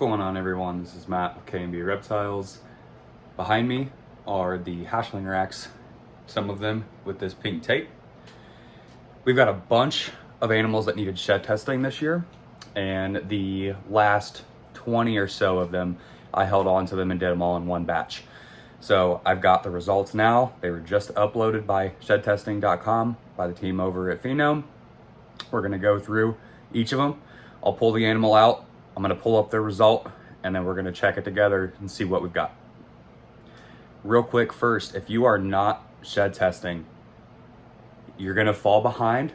going on, everyone? This is Matt with K&B Reptiles. Behind me are the hatchling racks, some of them with this pink tape. We've got a bunch of animals that needed shed testing this year, and the last 20 or so of them, I held on to them and did them all in one batch. So I've got the results now. They were just uploaded by shedtesting.com by the team over at Phenome. We're gonna go through each of them. I'll pull the animal out. I'm gonna pull up their result, and then we're gonna check it together and see what we've got. Real quick first, if you are not shed testing, you're gonna fall behind,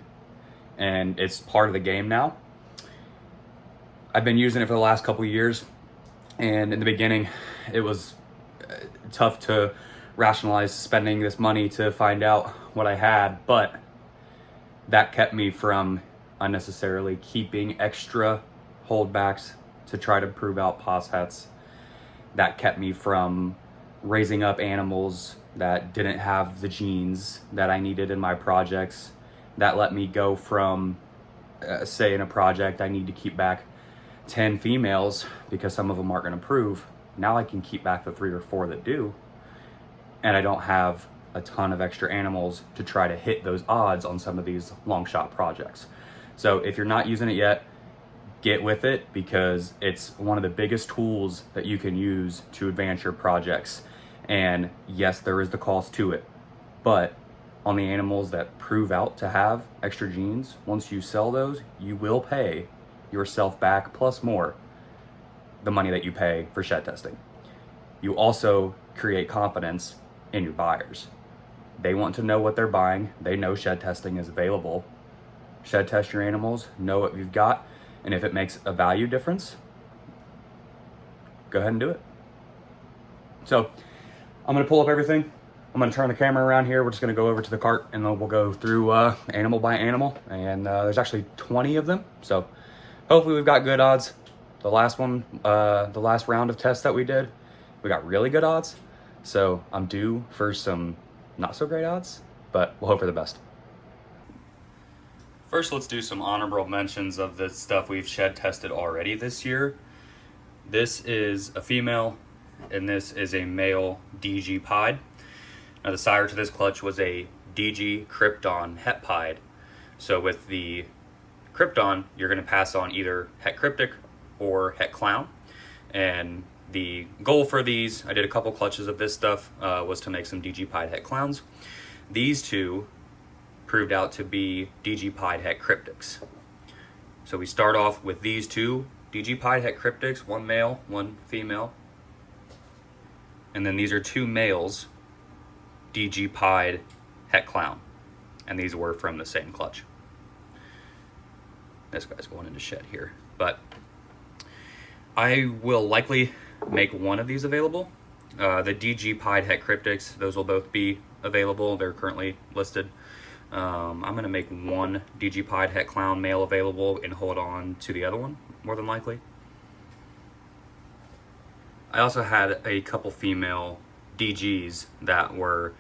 and it's part of the game now. I've been using it for the last couple of years, and in the beginning, it was tough to rationalize spending this money to find out what I had, but that kept me from unnecessarily keeping extra holdbacks to try to prove out pos hets. That kept me from raising up animals that didn't have the genes that I needed in my projects. That let me go from, say in a project, I need to keep back 10 females because some of them aren't gonna prove. Now I can keep back the 3 or 4 that do, and I don't have a ton of extra animals to try to hit those odds on some of these long shot projects. So if you're not using it yet, get with it, because it's one of the biggest tools that you can use to advance your projects. And yes, there is the cost to it, but on the animals that prove out to have extra genes, once you sell those, you will pay yourself back plus more the money that you pay for shed testing. You also create confidence in your buyers. They want to know what they're buying. They know shed testing is available. Shed test your animals, know what you've got, and if it makes a value difference, go ahead and do it. So I'm gonna pull up everything. I'm gonna turn the camera around here. We're just gonna go over to the cart, and then we'll go through animal by animal. And there's actually 20 of them, so hopefully we've got good odds. The last one, the last round of tests that we did, we got really good odds. So I'm due for some not so great odds, but we'll hope for the best. First, let's do some honorable mentions of the stuff we've shed tested already this year. This is a female, and this is a male DG pied. Now the sire to this clutch was a DG Krypton het pied. So with the Krypton, you're gonna pass on either het cryptic or het clown. And the goal for these, I did a couple clutches of this stuff, was to make some DG pied het clowns. These two proved out to be DG pied het cryptics. So we start off with these two DG pied het cryptics, one male, one female. And then these are two males, DG pied het clown. And these were from the same clutch. This guy's going into shed here, but I will likely make one of these available. The DG pied het cryptics, those will both be available. They're currently listed. I'm gonna make one DG pied het clown male available and hold on to the other one, more than likely. I also had a couple female DGs that were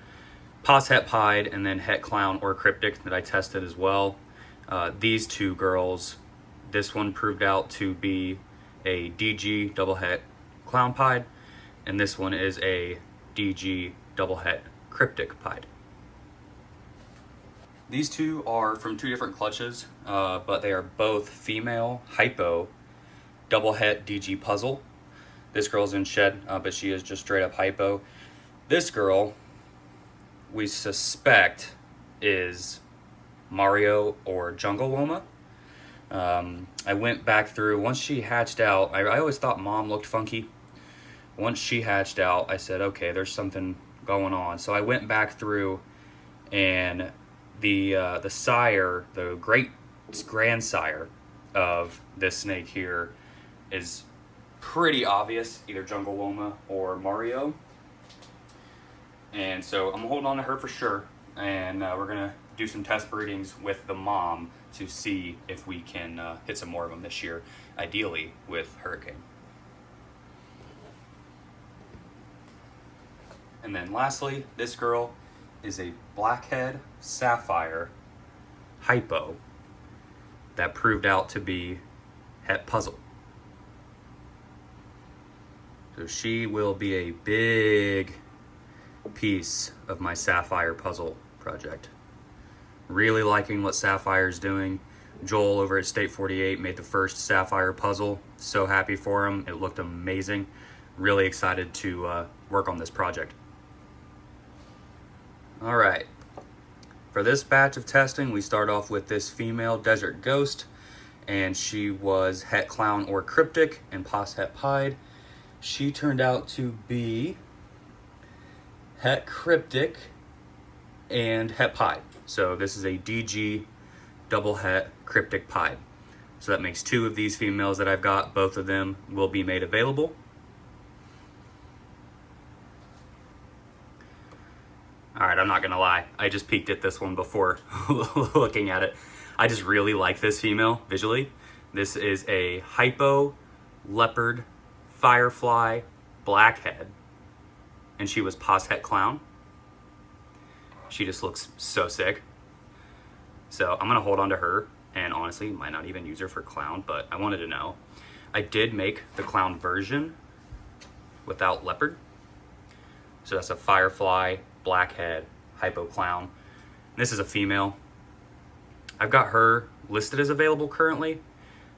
pos het pied and then het clown or cryptic that I tested as well. These two girls, this one proved out to be a DG double het clown pied, and this one is a DG double het cryptic pied. These two are from two different clutches, but they are both female hypo double het DG puzzle. This girl's in shed, but she is just straight up hypo. This girl, we suspect, is Mario or Jungle Woma. I went back through, once she hatched out, I always thought mom looked funky. Once she hatched out, I said, okay, there's something going on. So I went back through, and the sire, the great grandsire of this snake here, is pretty obvious, either Jungle Woma or Mario. And so I'm holding on to her for sure, and we're gonna do some test breedings with the mom to see if we can hit some more of them this year, ideally with Hurricane. And then lastly, this girl is a blackhead sapphire hypo that proved out to be het puzzle. So she will be a big piece of my sapphire puzzle project. Really liking what Sapphire's doing. Joel over at State 48 made the first sapphire puzzle. So happy for him. It looked amazing. Really excited to work on this project. All right. For this batch of testing, we start off with this female desert ghost, and she was het clown or cryptic and pos het pied. She turned out to be het cryptic and het pied. So this is a DG double het cryptic pied. So that makes 2 of these females that I've got. Both of them will be made available. All right, I'm not gonna lie. I just peeked at this one before looking at it. I just really like this female visually. This is a hypo leopard firefly blackhead, and she was pos het clown. She just looks so sick. So I'm gonna hold on to her, and honestly, might not even use her for clown, but I wanted to know. I did make the clown version without leopard. So that's a firefly, blackhead, hypo clown. This is a female. I've got her listed as available currently,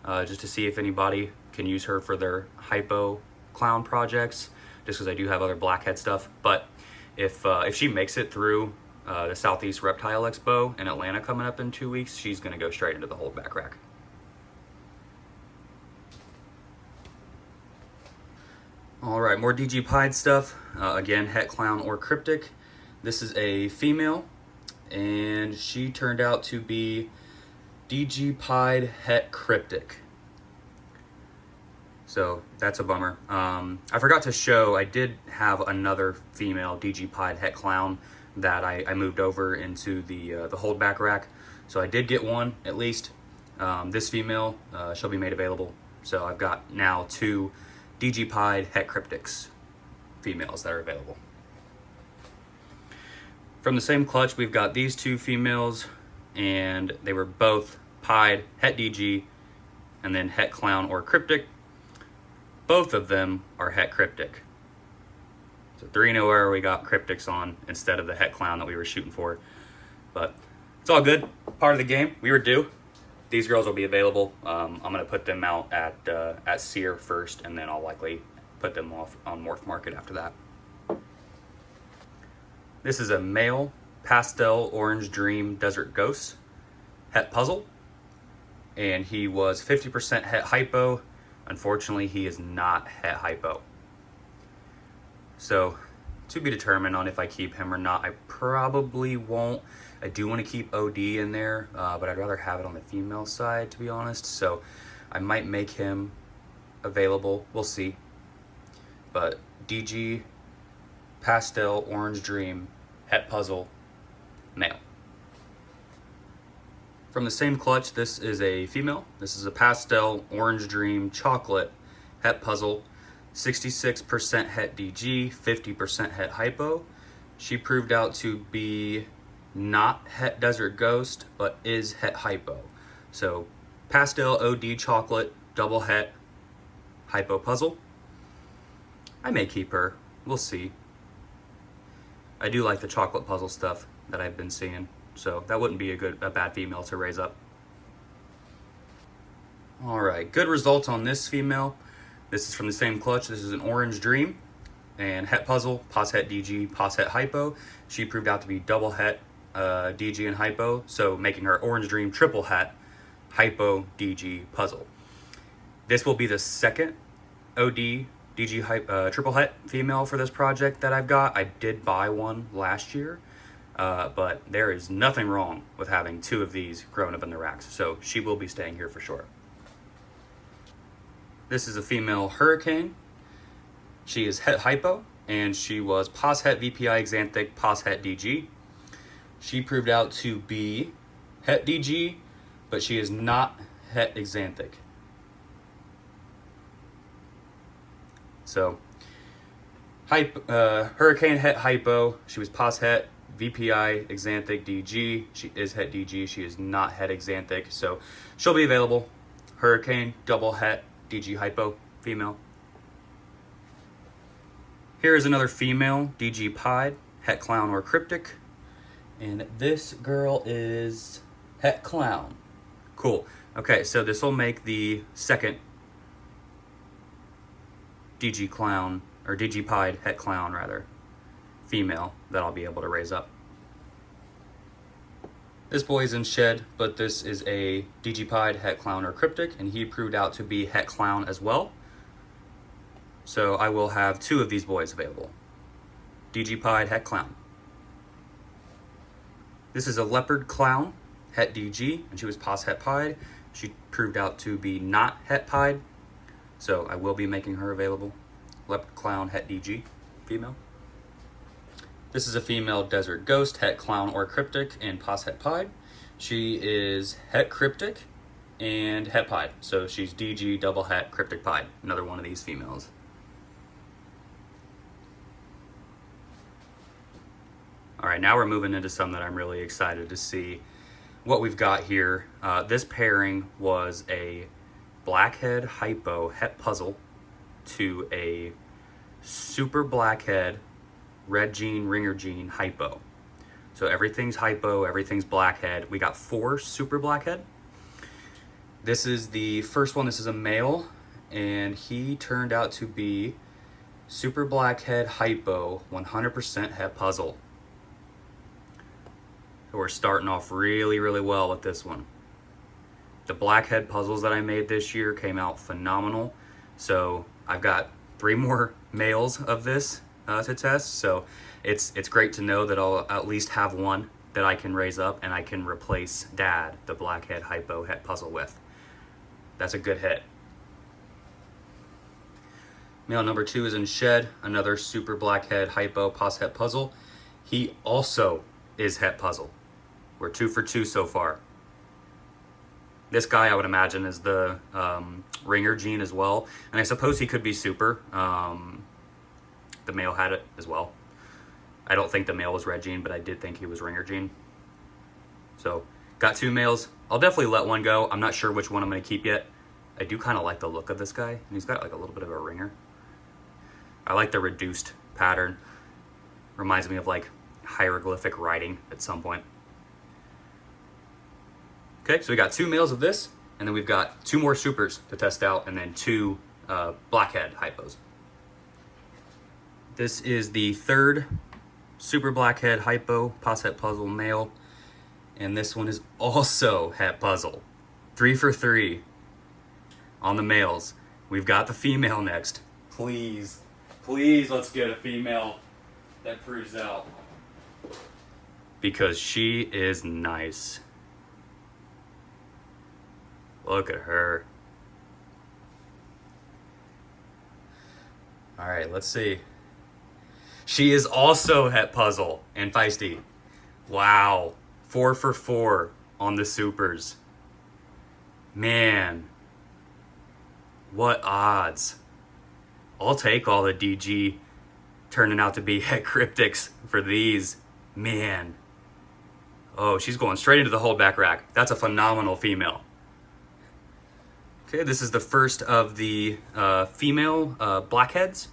just to see if anybody can use her for their hypo clown projects, just because I do have other blackhead stuff. But if she makes it through the Southeast Reptile Expo in Atlanta coming up in 2 weeks, she's gonna go straight into the holdback rack. All right, more DG pied stuff. Again, het clown or cryptic. This is a female, and she turned out to be DG pied het cryptic. So that's a bummer. I forgot to show, I did have another female DG pied het clown that I moved over into the holdback rack. So I did get one at least. This female shall be made available. So I've got now 2 DG pied het cryptics females that are available. From the same clutch, we've got these 2 females, and they were both pied het DG and then het clown or cryptic. Both of them are het cryptic. So 3 in a row we got cryptics on instead of the het clown that we were shooting for. But it's all good, part of the game. We were due. These girls will be available. I'm gonna put them out at Sear first, and then I'll likely put them off on Morph Market after that. This is a male pastel orange dream desert ghost het puzzle, and he was 50% het hypo. Unfortunately, he is not het hypo. So to be determined on if I keep him or not. I probably won't. I do want to keep OD in there, but I'd rather have it on the female side, to be honest. So I might make him available. We'll see. But DG Pastel Orange Dream Het Puzzle male. From the same clutch, this is a female. This is a Pastel Orange Dream Chocolate Het Puzzle. 66% Het DG, 50% Het Hypo. She proved out to be not Het Desert Ghost, but is Het Hypo. So Pastel OD Chocolate, double Het Hypo Puzzle. I may keep her. We'll see. I do like the chocolate puzzle stuff that I've been seeing, so that wouldn't be a bad female to raise up. All right, good results on this female. This is from the same clutch. This is an Orange Dream and Het Puzzle, Pos Het DG, Pos Het Hypo. She proved out to be double Het DG and Hypo, so making her Orange Dream triple Het Hypo DG Puzzle. This will be the second OD DG triple Het female for this project that I've got. I did buy one last year, but there is nothing wrong with having two of these growing up in the racks, so she will be staying here for sure. This is a female Hurricane. She is Het Hypo, and she was Pos Het VPI Xanthic, Pos Het DG. She proved out to be Het DG, but she is not Het Xanthic. So, Hurricane Het Hypo, she was Pos Het VPI Xanthic DG. She is Het DG, she is not Het Xanthic, so she'll be available. Hurricane, double Het DG Hypo, female. Here is another female DG Pied, Het Clown or Cryptic. And this girl is Het Clown. Cool. Okay, so this will make the second DG Clown, or DG Pied Het Clown rather, female that I'll be able to raise up. This boy's in shed, but this is a DG Pied Het Clown or Cryptic, and he proved out to be Het Clown as well. So I will have 2 of these boys available. DG Pied Het Clown. This is a Leopard Clown, Het DG, and she was Pos Het Pied. She proved out to be not Het Pied, so I will be making her available. Leopard Clown, Het DG, female. This is a female Desert Ghost, Het Clown or Cryptic, and Pos Het Pied. She is Het Cryptic and Het Pied, so she's DG double Het Cryptic Pied, another one of these females. All right, now we're moving into some that I'm really excited to see what we've got here. This pairing was a Blackhead Hypo Het Puzzle to a Super Blackhead Red Gene Ringer Gene Hypo. So everything's Hypo, everything's Blackhead. We got 4 Super Blackhead. This is the first one. This is a male, and he turned out to be Super Blackhead Hypo 100% Het Puzzle. So we're starting off really, really well with this one. The Blackhead puzzles that I made this year came out phenomenal. So I've got 3 more males of this to test. So it's great to know that I'll at least have one that I can raise up and I can replace Dad, the Blackhead Hypo Het Puzzle with. That's a good hit. Male number 2 is in shed, another Super Blackhead Hypo Pos Het Puzzle. He also is Het Puzzle. We're 2 for 2 so far. This guy, I would imagine, is the Ringer Gene as well. And I suppose he could be Super. The male had it as well. I don't think the male was Red Gene, but I did think he was Ringer Gene. So, got 2 males. I'll definitely let one go. I'm not sure which one I'm going to keep yet. I do kind of like the look of this guy. And he's got like a little bit of a ringer. I like the reduced pattern. Reminds me of like hieroglyphic writing at some point. Okay, so we got 2 males of this, and then we've got 2 more supers to test out, and then 2 Blackhead Hypos. This is the 3rd Super Blackhead Hypo Pos Het Puzzle male, and this one is also Het Puzzle. 3 for 3 on the males. We've got the female next. Please, please let's get a female that proves out. Because she is nice. Look at her. All right, let's see. She is also Het Puzzle and feisty. Wow, 4 for 4 on the supers. Man, what odds. I'll take all the DG turning out to be Het Cryptics for these. Man. Oh, she's going straight into the holdback rack. That's a phenomenal female. Okay, this is the first of the female Blackheads,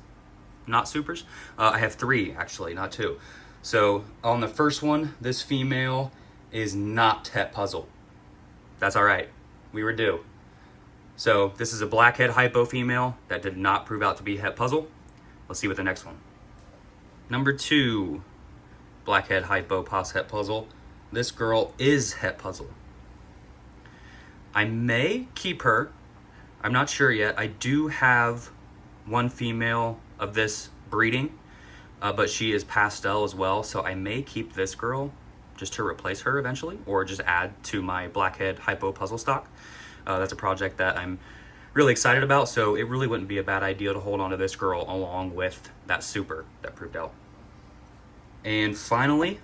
not supers. I have 3 actually, not 2. So on the first one, this female is not Het Puzzle. That's all right, we were due. So this is a Blackhead Hypo female that did not prove out to be Het Puzzle. Let's see what the next one. Number 2, Blackhead Hypo Pos Het Puzzle. This girl is Het Puzzle. I may keep her. I'm not sure yet. I do have 1 female of this breeding, but she is pastel as well, so I may keep this girl just to replace her eventually, or just add to my Blackhead Hypo puzzle stock. That's a project that I'm really excited about, so it really wouldn't be a bad idea to hold on to this girl along with that super that proved out. And finally,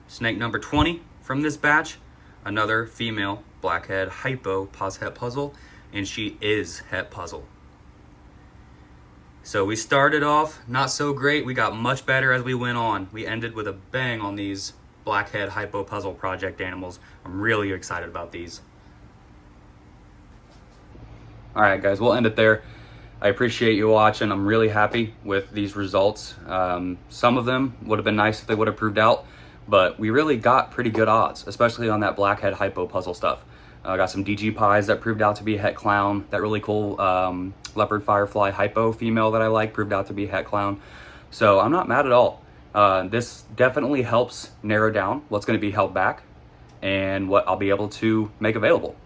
snake number 20 from this batch, another female Blackhead Hypo Pos Het Puzzle, and she is Het Puzzle. So we started off not so great. We got much better as we went on. We ended with a bang on these Blackhead Hypo Puzzle project animals. I'm really excited about these. All right, guys, we'll end it there. I appreciate you watching. I'm really happy with these results. Some of them would have been nice if they would have proved out, but we really got pretty good odds, especially on that blackhead hypo puzzle stuff. I got some DG pies that proved out to be het clown. That really cool leopard firefly hypo female that I like proved out to be het clown. So I'm not mad at all. This definitely helps narrow down what's going to be held back and what I'll be able to make available.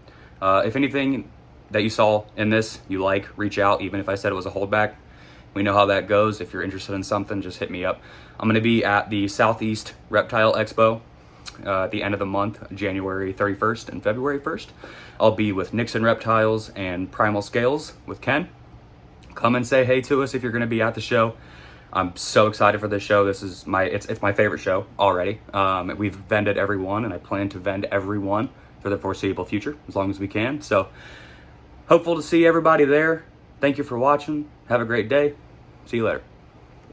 If anything that you saw in this you like, reach out. Even if I said it was a holdback, we know how that goes. If you're interested in something, just hit me up. I'm going to be at the Southeast Reptile Expo at the end of the month, January 31st and February 1st. I'll be with Nixon Reptiles and Primal Scales with Ken. Come and say hey to us if you're going to be at the show. I'm so excited for this show. This is it's my favorite show already. We've vended every one, and I plan to vend every one for the foreseeable future as long as we can. So hopeful to see everybody there. Thank you for watching. Have a great day. See you later.